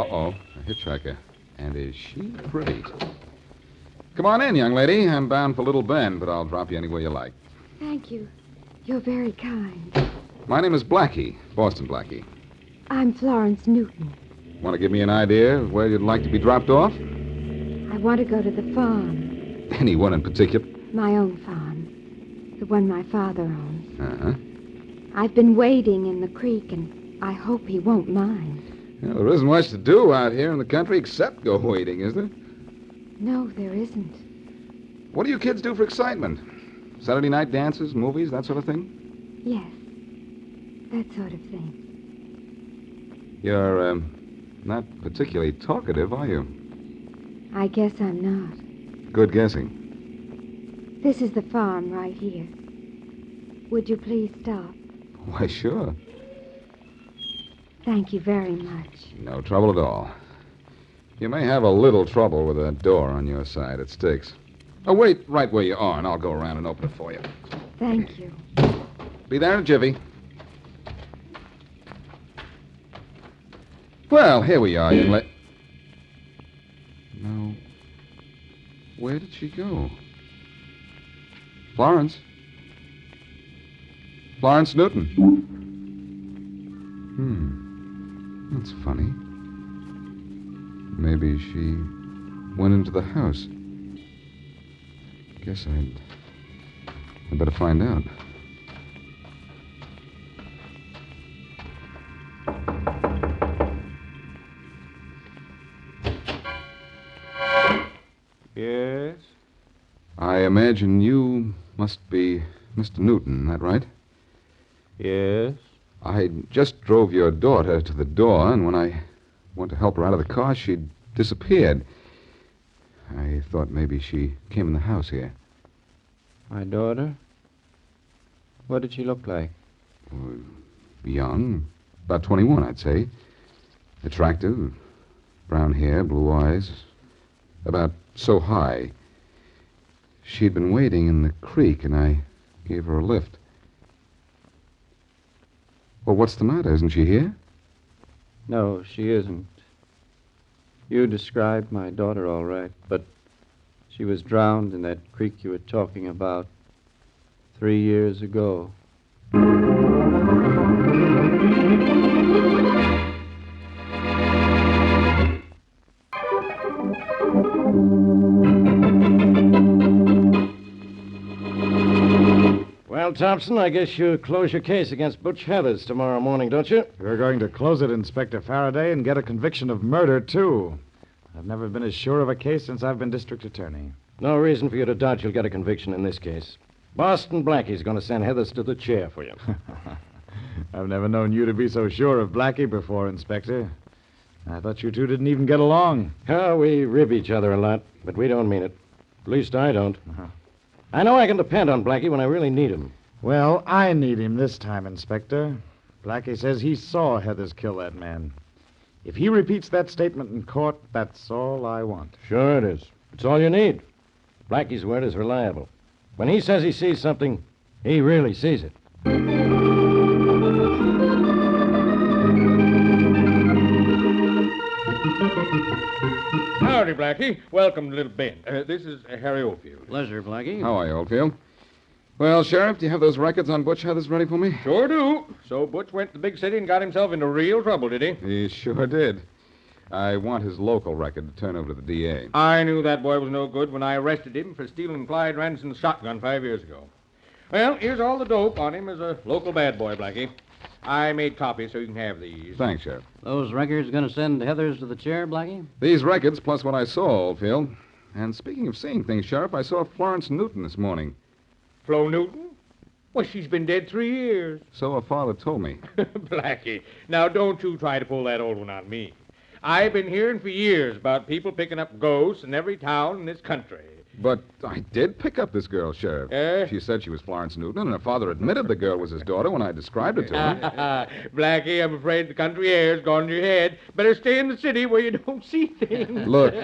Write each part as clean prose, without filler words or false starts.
Uh-oh, a hitchhiker. And is she pretty? Come on in, young lady. I'm bound for Little Bend, but I'll drop you anywhere you like. Thank you. You're very kind. My name is Blackie, Boston Blackie. I'm Florence Newton. Want to give me an idea of where you'd like to be dropped off? I want to go to the farm. Anyone in particular? My own farm. The one my father owns. Uh-huh. I've been wading in the creek, and I hope he won't mind. Well, there isn't much to do out here in the country except go wading, is there? No, there isn't. What do you kids do for excitement? Saturday night dances, movies, that sort of thing? Yes, that sort of thing. You're, not particularly talkative, are you? I guess I'm not. Good guessing. This is the farm right here. Would you please stop? Why, sure. Thank you very much. No trouble at all. You may have a little trouble with that door on your side. It sticks. Oh, wait right where you are, and I'll go around and open it for you. Thank you. Be there in a jiffy. Well, here we are, young lady. No. Where did she go? Florence? Florence Newton. That's funny. Maybe she went into the house. Guess I'd better find out. Yes? I imagine you must be Mr. Newton, that right? Yes? I just drove your daughter to the door, and when I went to help her out of the car, she'd disappeared. I thought maybe she came in the house here. My daughter? What did she look like? Young, about 21, I'd say. Attractive, brown hair, blue eyes, about so high. She'd been wading in the creek, and I gave her a lift. Well, what's the matter? Isn't she here? No, she isn't. You described my daughter all right, but she was drowned in that creek you were talking about 3 years ago. Well, Thompson, I guess you close your case against Butch Heathers tomorrow morning, don't you? We're going to close it, Inspector Faraday, and get a conviction of murder, too. I've never been as sure of a case since I've been district attorney. No reason for you to doubt you'll get a conviction in this case. Boston Blackie's going to send Heathers to the chair for you. I've never known you to be so sure of Blackie before, Inspector. I thought you two didn't even get along. Oh, we rib each other a lot, but we don't mean it. At least I don't. I know I can depend on Blackie when I really need him. Well, I need him this time, Inspector. Blackie says he saw Heathers kill that man. If he repeats that statement in court, that's all I want. Sure it is. It's all you need. Blackie's word is reliable. When he says he sees something, he really sees it. Howdy, Blackie. Welcome to Little Bend. This is Harry Oldfield. Pleasure, Blackie. How are you, Oldfield? Well, Sheriff, do you have those records on Butch Heathers ready for me? Sure do. So Butch went to the big city and got himself into real trouble, did he? He sure did. I want his local record to turn over to the DA. I knew that boy was no good when I arrested him for stealing Clyde Ranson's shotgun 5 years ago. Well, here's all the dope on him as a local bad boy, Blackie. I made copies so you can have these. Thanks, Sheriff. Those records going to send Heathers to the chair, Blackie? These records plus what I saw, Oldfield. And speaking of seeing things, Sheriff, I saw Florence Newton this morning. Flo Newton? Well, she's been dead 3 years. So her father told me. Blackie, now don't you try to pull that old one on me. I've been hearing for years about people picking up ghosts in every town in this country. But I did pick up this girl, Sheriff. She said she was Florence Newton, and her father admitted the girl was his daughter when I described it to him. Blackie, I'm afraid the country air's gone to your head. Better stay in the city where you don't see things. Look,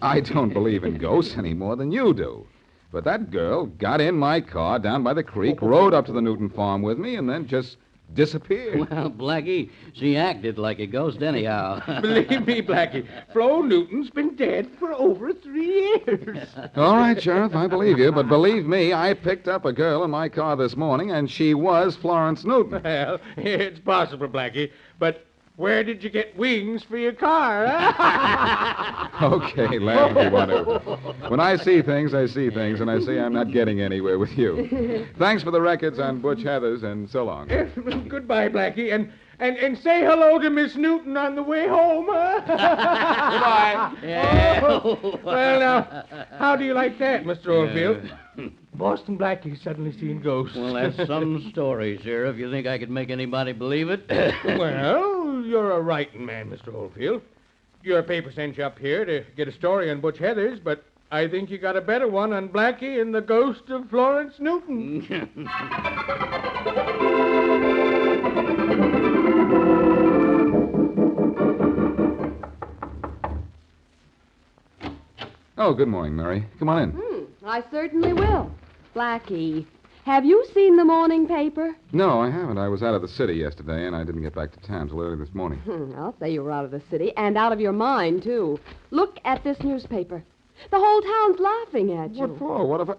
I don't believe in ghosts any more than you do. But that girl got in my car down by the creek, rode up to the Newton farm with me, and then just disappeared. Well, Blackie, she acted like a ghost anyhow. Believe me, Blackie, Flo Newton's been dead for over 3 years. All right, Sheriff, I believe you, but believe me, I picked up a girl in my car this morning, and she was Florence Newton. Well, it's possible, Blackie, but where did you get wings for your car, huh? Okay, laugh if you want to. When I see things, I see things, and I see I'm not getting anywhere with you. Thanks for the records on Butch Heathers, and so long. Goodbye, Blackie, and say hello to Miss Newton on the way home, huh? Goodbye. Yeah. Oh, well, now, how do you like that, Mr. Oldfield? Boston Blackie suddenly seen ghosts. Well, that's some story, Sheriff. You think I could make anybody believe it? Well, you're a writing man, Mr. Oldfield. Your paper sent you up here to get a story on Butch Heathers, but I think you got a better one on Blackie and the ghost of Florence Newton. Oh, good morning, Mary. Come on in. I certainly will. Blackie, have you seen the morning paper? No, I haven't. I was out of the city yesterday, and I didn't get back to town till early this morning. I'll say you were out of the city and out of your mind, too. Look at this newspaper. The whole town's laughing at you. What for? What if I...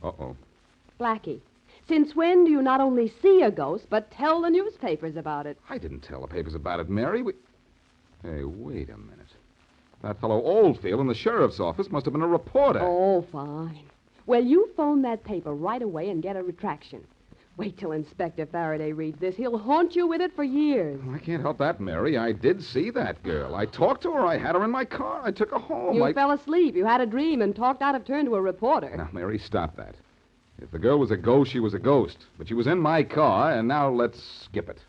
Uh-oh. Blackie, since when do you not only see a ghost, but tell the newspapers about it? I didn't tell the papers about it, Mary. Hey, wait a minute. That fellow Oldfield in the sheriff's office must have been a reporter. Oh, fine. Well, you phone that paper right away and get a retraction. Wait till Inspector Faraday reads this. He'll haunt you with it for years. I can't help that, Mary. I did see that girl. I talked to her. I had her in my car. I took her home. You fell asleep. You had a dream and talked out of turn to a reporter. Now, Mary, stop that. If the girl was a ghost, she was a ghost. But she was in my car, and now let's skip it.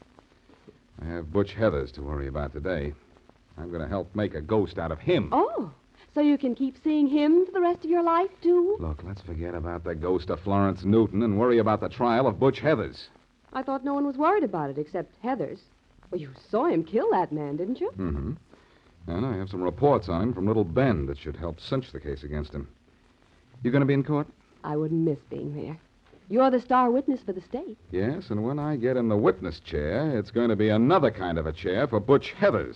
I have Butch Heathers to worry about today. I'm going to help make a ghost out of him. Oh, so you can keep seeing him for the rest of your life, too? Look, let's forget about the ghost of Florence Newton and worry about the trial of Butch Heathers. I thought no one was worried about it except Heathers. Well, you saw him kill that man, didn't you? Mm-hmm. And I have some reports on him from Little Ben that should help cinch the case against him. You going to be in court? I wouldn't miss being there. You're the star witness for the state. Yes, and when I get in the witness chair, it's going to be another kind of a chair for Butch Heathers.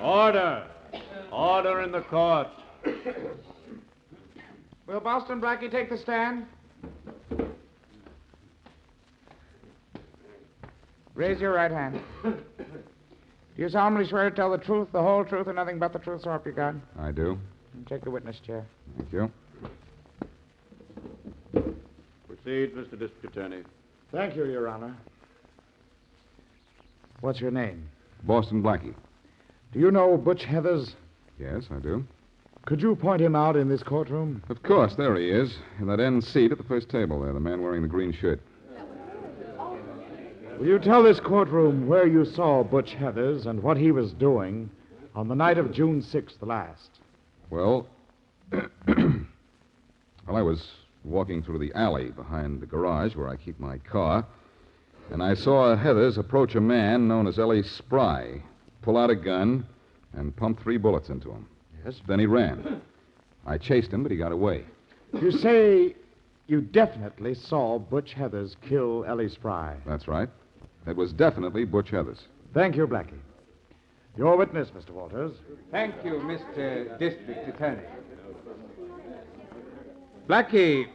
Order. Order in the court. Will Boston Blackie take the stand? Raise your right hand. Do you solemnly swear to tell the truth, the whole truth, and nothing but the truth, so help you God? I do. Take the witness chair. Thank you. Proceed, Mr. District Attorney. Thank you, Your Honor. What's your name? Boston Blackie. Do you know Butch Heathers? Yes, I do. Could you point him out in this courtroom? Of course, there he is, in that end seat at the first table there, the man wearing the green shirt. Will you tell this courtroom where you saw Butch Heathers and what he was doing on the night of June 6th last? Well, I was walking through the alley behind the garage where I keep my car, and I saw Heathers approach a man known as Ellie Spry, pull out a gun, and pump 3 bullets into him. Yes. Then he ran. I chased him, but he got away. You say you definitely saw Butch Heathers kill Ellie Spry. That's right. It was definitely Butch Heathers. Thank you, Blackie. Your witness, Mr. Walters. Thank you, Mr. District Attorney. Blackie,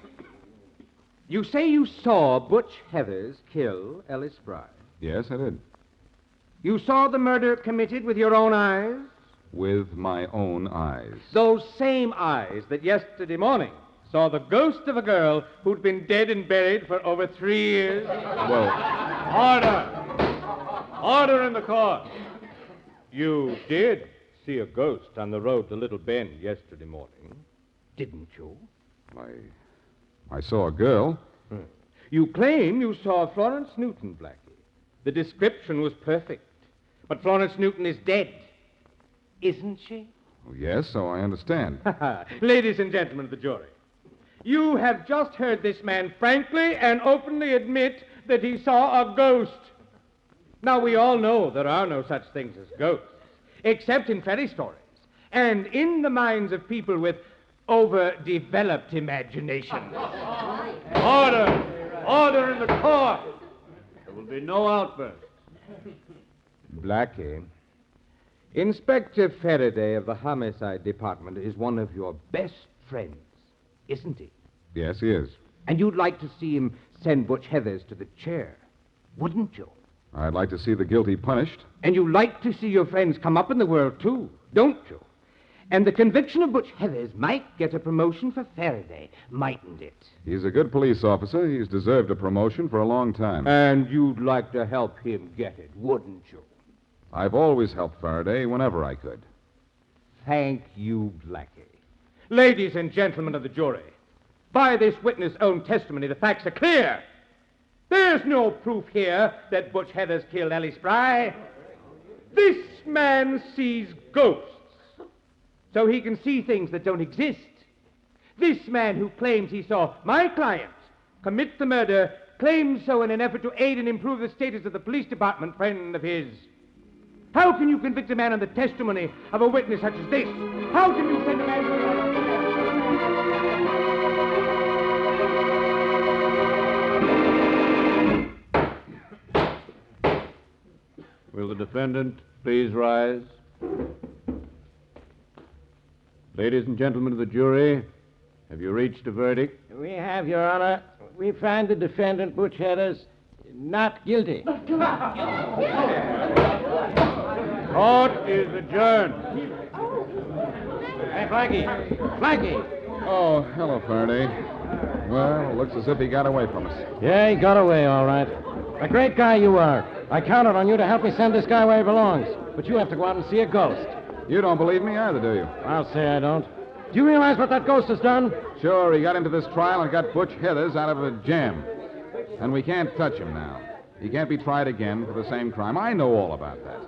you say you saw Butch Heathers kill Ellie Spry. Yes, I did. You saw the murder committed with your own eyes? With my own eyes. Those same eyes that yesterday morning saw the ghost of a girl who'd been dead and buried for over 3 years? Well, Order. Order in the court. You did see a ghost on the road to Little Bend yesterday morning, didn't you? I saw a girl. You claim you saw Florence Newton, Blackie. The description was perfect. But Florence Newton is dead. Isn't she? Oh, yes, so I understand. Ladies and gentlemen of the jury, you have just heard this man frankly and openly admit that he saw a ghost. Now, we all know there are no such things as ghosts, except in fairy stories. and in the minds of people with overdeveloped imagination. Order! Order in the court! There will be no outburst. Blackie, Inspector Faraday of the Homicide Department is one of your best friends, isn't he? Yes, he is. And you'd like to see him send Butch Heathers to the chair, wouldn't you? I'd like to see the guilty punished. And you like to see your friends come up in the world, too, don't you? And the conviction of Butch Heathers might get a promotion for Faraday, mightn't it? He's a good police officer. He's deserved a promotion for a long time. And you'd like to help him get it, wouldn't you? I've always helped Faraday whenever I could. Thank you, Blackie. Ladies and gentlemen of the jury, by this witness' own testimony, the facts are clear. There's no proof here that Butch Heathers killed Ellie Spry. This man sees ghosts, so he can see things that don't exist. This man who claims he saw my client commit the murder claims so in an effort to aid and improve the status of the police department friend of his. How can you convict a man on the testimony of a witness such as this? How can you send a man to... Will the defendant please rise? Ladies and gentlemen of the jury, have you reached a verdict? We have, Your Honor. We find the defendant, Butch Heathers, not guilty. Court is adjourned. Hey, Blackie. Blackie. Oh, hello, Faraday. Well, looks as if he got away from us. Yeah, he got away, all right. A great guy you are. I counted on you to help me send this guy where he belongs. But you have to go out and see a ghost. You don't believe me either, do you? I'll say I don't. Do you realize what that ghost has done? Sure, he got into this trial and got Butch Heathers out of a jam. And we can't touch him now. He can't be tried again for the same crime. I know all about that.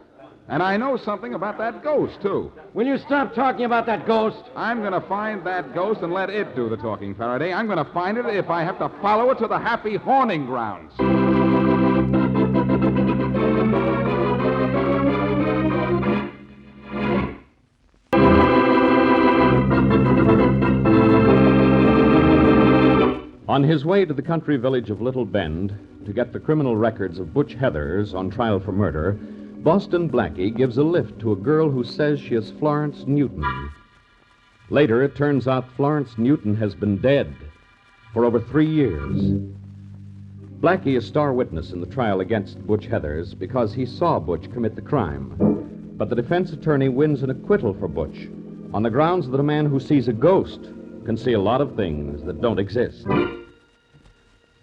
And I know something about that ghost, too. Will you stop talking about that ghost? I'm going to find that ghost and let it do the talking, Faraday. I'm going to find it if I have to follow it to the happy haunting grounds. On his way to the country village of Little Bend to get the criminal records of Butch Heathers on trial for murder, Boston Blackie gives a lift to a girl who says she is Florence Newton. Later, it turns out Florence Newton has been dead for over 3 years. Blackie is star witness in the trial against Butch Heathers because he saw Butch commit the crime. But the defense attorney wins an acquittal for Butch on the grounds that a man who sees a ghost can see a lot of things that don't exist.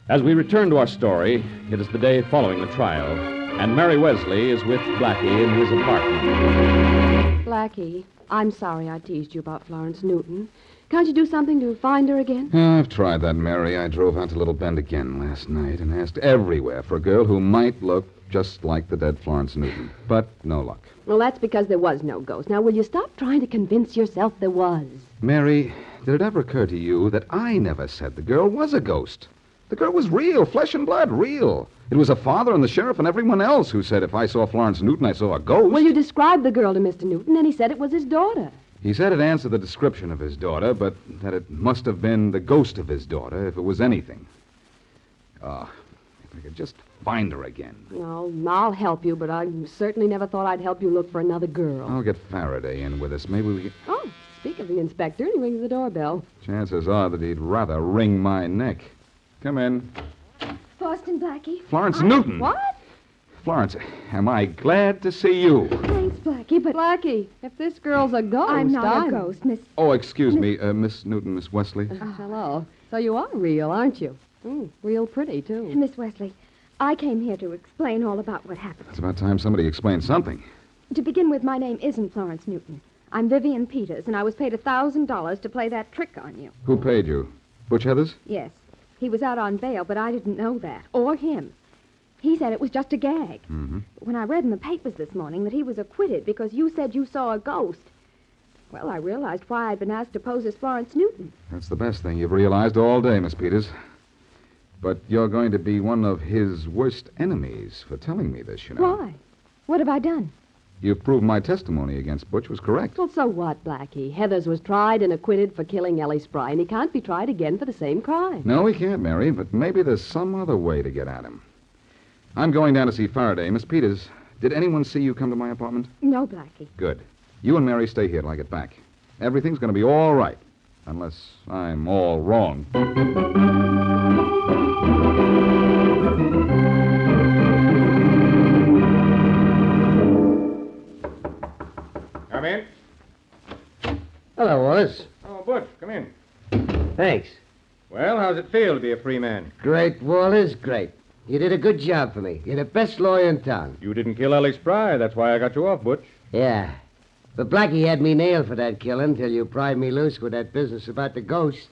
As we return to our story, it is the day following the trial, and Mary Wesley is with Blackie in his apartment. Blackie, I'm sorry I teased you about Florence Newton. Can't you do something to find her again? I've tried that, Mary. I drove out to Little Bend again last night and asked everywhere for a girl who might look just like the dead Florence Newton. But no luck. Well, that's because there was no ghost. Now, will you stop trying to convince yourself there was? Mary, did it ever occur to you that I never said the girl was a ghost? The girl was real, flesh and blood, real. It was her father and the sheriff and everyone else who said if I saw Florence Newton, I saw a ghost. Well, you described the girl to Mr. Newton, and he said it was his daughter. He said it answered the description of his daughter, but that it must have been the ghost of his daughter if it was anything. If I could just find her again. Well, I'll help you, but I certainly never thought I'd help you look for another girl. I'll get Faraday in with us. Maybe we can... Oh, speak of the inspector, he rings the doorbell. Chances are that he'd rather wring my neck. Come in. Boston Blackie. Florence Newton. What? Florence, am I glad to see you. Thanks, Blackie, but Blackie, if this girl's a ghost, I'm not a ghost, Miss... Oh, excuse me, Miss Newton, Miss Wesley. Hello. So you are real, aren't you? Real pretty, too. Miss Wesley, I came here to explain all about what happened. It's about time somebody explained something. To begin with, my name isn't Florence Newton. I'm Vivian Peters, and I was paid $1,000 to play that trick on you. Who paid you? Butch Heathers? Yes. He was out on bail, but I didn't know that. Or him. He said it was just a gag. Mm-hmm. When I read in the papers this morning that he was acquitted because you said you saw a ghost, well, I realized why I'd been asked to pose as Florence Newton. That's the best thing you've realized all day, Miss Peters. But you're going to be one of his worst enemies for telling me this, you know. Why? What have I done? You've proved my testimony against Butch was correct. Well, so what, Blackie? Heathers was tried and acquitted for killing Ellie Spry, and he can't be tried again for the same crime. No, he can't, Mary, but maybe there's some other way to get at him. I'm going down to see Faraday. Miss Peters, did anyone see you come to my apartment? No, Blackie. Good. You and Mary stay here till I get back. Everything's going to be all right, unless I'm all wrong. Come in. Hello, Wallace. Oh, Butch, come in. Thanks. Well, how's it feel to be a free man? Great, Wallace, great. You did a good job for me. You're the best lawyer in town. You didn't kill Ellie Spry. That's why I got you off, Butch. Yeah. But Blackie had me nailed for that killing till you pried me loose with that business about the ghost.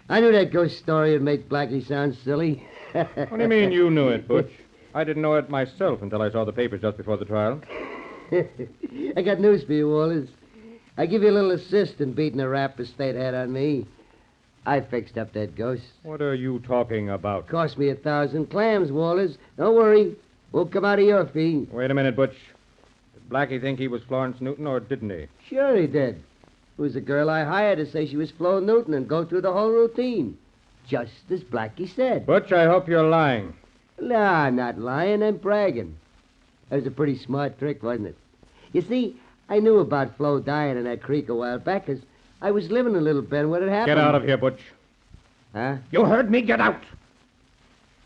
I knew that ghost story would make Blackie sound silly. What do you mean you knew it, Butch? I didn't know it myself until I saw the papers just before the trial. I got news for you, Wallace. I give you a little assist in beating the rap the state had on me. I fixed up that ghost. What are you talking about? Cost me 1,000 clams, Wallace. Don't worry. Won't come out of your fee. Wait a minute, Butch. Did Blackie think he was Florence Newton, or didn't he? Sure he did. It was the girl I hired to say she was Flo Newton and go through the whole routine. Just as Blackie said. Butch, I hope you're lying. No, I'm not lying. I'm bragging. That was a pretty smart trick, wasn't it? You see, I knew about Flo dying in that creek a while back because I was living in Little Bend when it happened. Get out of here, Butch. Huh? You heard me. Get out.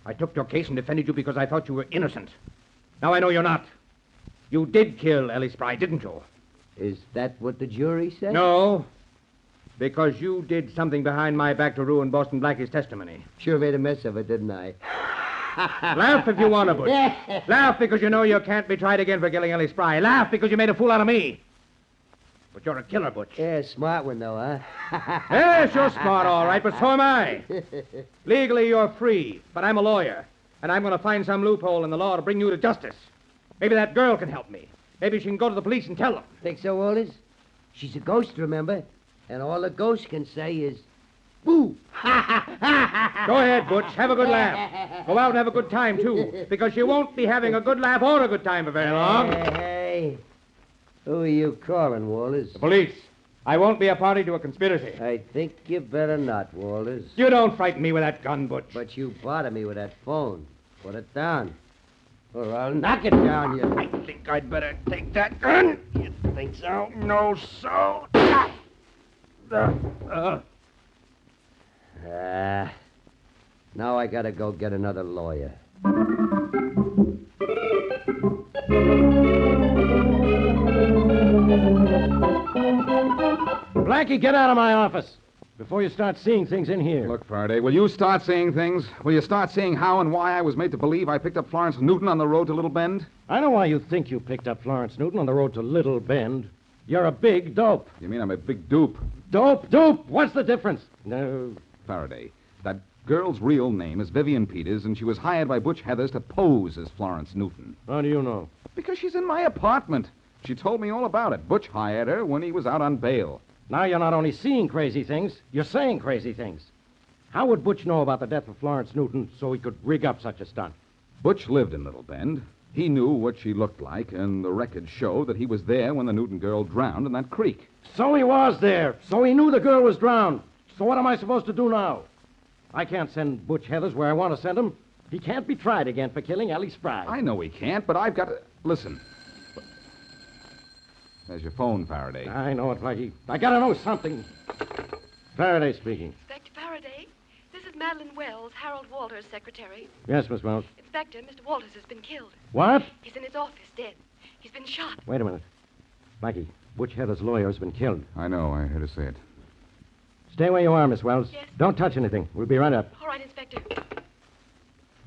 I took your case and defended you because I thought you were innocent. Now I know you're not. You did kill Ellie Spry, didn't you? Is that what the jury said? No. Because you did something behind my back to ruin Boston Blackie's testimony. Sure made a mess of it, didn't I? Laugh if you want to, Butch. Laugh because you know you can't be tried again for killing Ellie Spry. Laugh because you made a fool out of me. But you're a killer, Butch. Yeah, smart one, though, huh? Yes, you're smart, all right, but so am I. Legally, you're free, but I'm a lawyer, and I'm going to find some loophole in the law to bring you to justice. Maybe that girl can help me. Maybe she can go to the police and tell them. Think so, Wallace? She's a ghost, remember? And all a ghost can say is, boo! Go ahead, Butch. Have a good laugh. Go out and have a good time, too, because you won't be having a good laugh or a good time for very long. Hey. Who are you calling, Wallace? The police. I won't be a party to a conspiracy. I think you better not, Wallace. You don't frighten me with that gun, Butch. But you bother me with that phone. Put it down. Or I'll knock it down, you... I think I'd better take that gun. You think so? No, so. Now I gotta go get another lawyer. Blackie, get out of my office before you start seeing things in here. Look, Faraday, will you start seeing things? Will you start seeing how and why I was made to believe I picked up Florence Newton on the road to Little Bend? I know why you think you picked up Florence Newton on the road to Little Bend. You're a big dope. You mean I'm a big dupe? Dope. What's the difference? No. Faraday, that girl's real name is Vivian Peters, and she was hired by Butch Heathers to pose as Florence Newton. How do you know? Because she's in my apartment. She told me all about it. Butch hired her when he was out on bail. Now you're not only seeing crazy things, you're saying crazy things. How would Butch know about the death of Florence Newton so he could rig up such a stunt? Butch lived in Little Bend. He knew what she looked like, and the records show that he was there when the Newton girl drowned in that creek. So he was there. So he knew the girl was drowned. So what am I supposed to do now? I can't send Butch Heathers where I want to send him. He can't be tried again for killing Ellie Spry. I know he can't, but I've got to... Listen. There's your phone, Faraday. I know it, Blackie. I gotta know something. Faraday speaking. Inspector Faraday, this is Madeline Wells, Harold Walters' secretary. Yes, Miss Wells. Inspector, Mr. Walters has been killed. What? He's in his office, dead. He's been shot. Wait a minute. Blackie, Butch Heathers' lawyer has been killed. I know. I heard her say it. Stay where you are, Miss Wells. Yes. Don't touch anything. We'll be right up. All right, Inspector.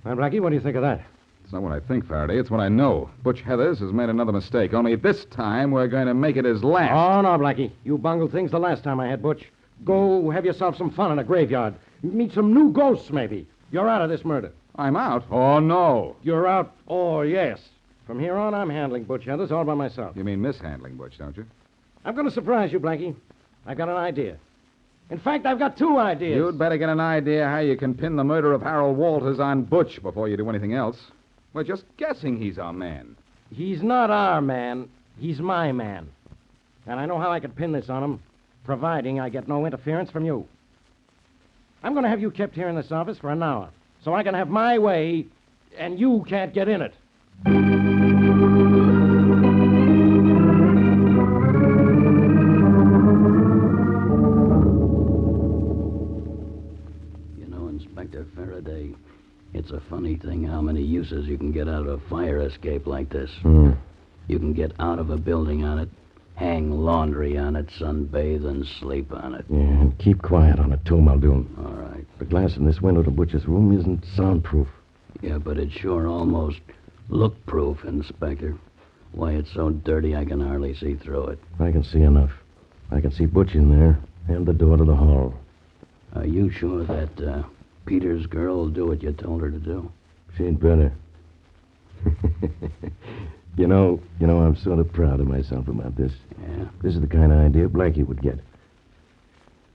Now, Blackie, what do you think of that? It's not what I think, Faraday. It's what I know. Butch Heathers has made another mistake. Only this time we're going to make it his last. Oh, no, Blackie. You bungled things the last time I had Butch. Go have yourself some fun in a graveyard. Meet some new ghosts, maybe. You're out of this murder. I'm out? Oh, no. You're out? Oh, yes. From here on, I'm handling Butch Heathers all by myself. You mean mishandling Butch, don't you? I'm going to surprise you, Blackie. I've got an idea. In fact, I've got two ideas. You'd better get an idea how you can pin the murder of Harold Walters on Butch before you do anything else. We're just guessing he's our man. He's not our man, He's my man. And I know how I could pin this on him, providing I get no interference from you. I'm going to have you kept here in this office for an hour, so I can have my way, and you can't get in it. You know, Inspector Faraday, it's a funny thing how many uses you can get out of a fire escape like this. You can get out of a building on it, hang laundry on it, sunbathe, and sleep on it. Yeah, and keep quiet on it, too, Muldoon. All right. The glass in this window to Butch's room isn't soundproof. Yeah, but it's sure almost look-proof, Inspector. Why, it's so dirty I can hardly see through it. I can see enough. I can see Butch in there, and the door to the hall. Are you sure that Peter's girl will do what you told her to do? She'd better. You know, I'm sort of proud of myself about this. Yeah? This is the kind of idea Blackie would get.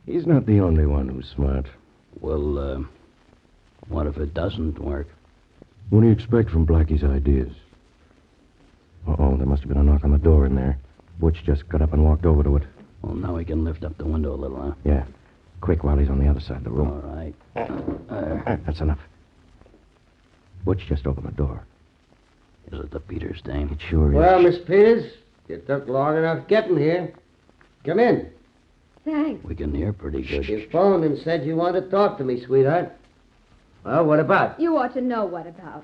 He's not the only one who's smart. Well, what if it doesn't work? What do you expect from Blackie's ideas? Uh-oh, there must have been a knock on the door in there. Butch just got up and walked over to it. Well, now we can lift up the window a little, huh? Yeah. Quick, while he's on the other side of the room. All right. That's enough. Butch just opened the door. Is it the Peter stain? It sure is. Well, Miss Peters, you took long enough getting here. Come in. Thanks. We can hear pretty good. You phoned and said you wanted to talk to me, sweetheart. Well, what about? You ought to know what about.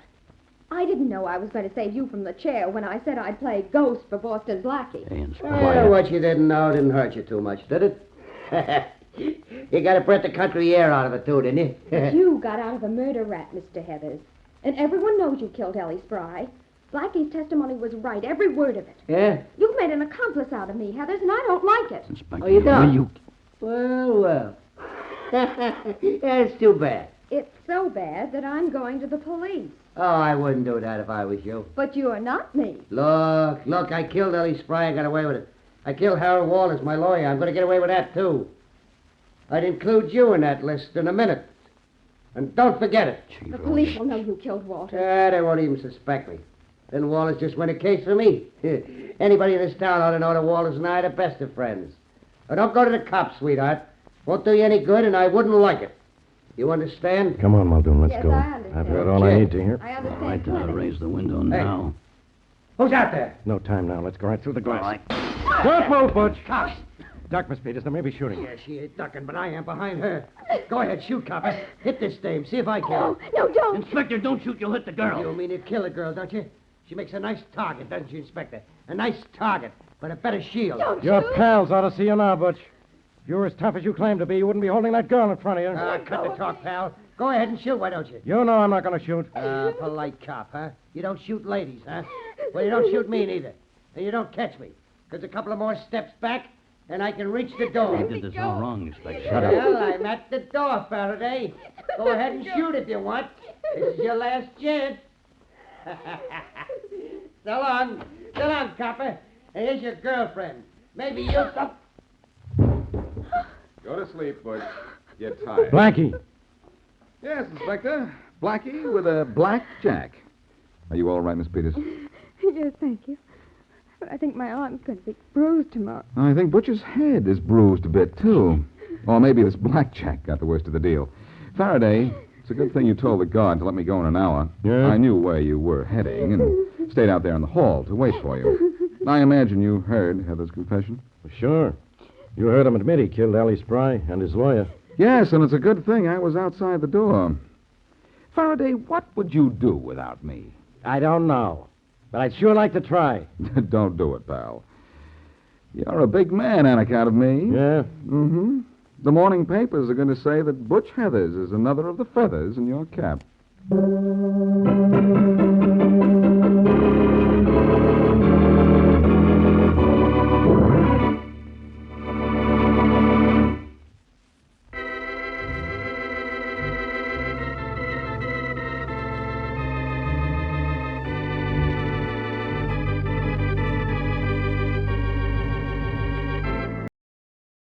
I didn't know I was going to save you from the chair when I said I'd play ghost for Boston Blackie. Hey, Well, what you didn't know didn't hurt you too much, did it? You got to breath the country air out of it, too, didn't you? But you got out of a murder rap, Mr. Heathers. And everyone knows you killed Ellie Spry. Blackie's testimony was right, every word of it. Yeah? You've made an accomplice out of me, Heathers, and I don't like it. Inspector, Oh, you don't? You... Well. That's too bad. It's so bad that I'm going to the police. Oh, I wouldn't do that if I was you. But you are not me. Look, I killed Ellie Spry. I got away with it. I killed Harold Walters, my lawyer. I'm going to get away with that, too. I'd include you in that list in a minute. And don't forget it. The police will know you killed Walter. They won't even suspect me. Then Walters just win a case for me. Anybody in this town ought to know that Walters and I are the best of friends. Now, don't go to the cops, sweetheart. Won't do you any good, and I wouldn't like it. You understand? Come on, Muldoon, let's Yes, go. I understand. I've heard all I need to hear. I All understand. right, plenty. raise the window now. Who's out there? No time now. Let's go right through the glass. All right. Don't move, Butch. Cops. Duck, Miss Peters. There may be shooting. Yeah, she ain't ducking, but I am behind her. Go ahead, shoot, copper. Hit this dame. See if I can. No, don't. Inspector, don't shoot. You'll hit the girl. You mean to kill a girl, don't you? She makes a nice target, doesn't she, Inspector? A nice target, but a better shield. Don't Your shoot. pals ought to see you now, Butch. If you were as tough as you claim to be, you wouldn't be holding that girl in front of you. Cut the talk, pal. Go ahead and shoot, why don't you? You know I'm not going to shoot. Polite cop, huh? You don't shoot ladies, huh? Well, you don't shoot me neither. And you don't catch me. Because a couple of more steps back, and I can reach the door. You did this all wrong, Inspector. Well, I'm at the door, Faraday. Go ahead and shoot if you want. This is your last chance. So long. So long, copper. And here's your girlfriend. Maybe you'll... Go to sleep, Butch. Get tired. Blackie. Yes, Inspector. Blackie with a black jack. Are you all right, Miss Peters? Yes, thank you. But I think my arm's going to be bruised tomorrow. I think Butch's head is bruised a bit, too. Or maybe this blackjack got the worst of the deal. Faraday, it's a good thing you told the guard to let me go in an hour. Yeah? I knew where you were heading and stayed out there in the hall to wait for you. I imagine you heard Heather's confession? Sure. You heard him admit he killed Ellie Spry and his lawyer. Yes, and it's a good thing I was outside the door. Faraday, what would you do without me? I don't know. But I'd sure like to try. Don't do it, pal. You're a big man on account of me. Yeah? Mm-hmm. The morning papers are going to say that Butch Heathers is another of the feathers in your cap.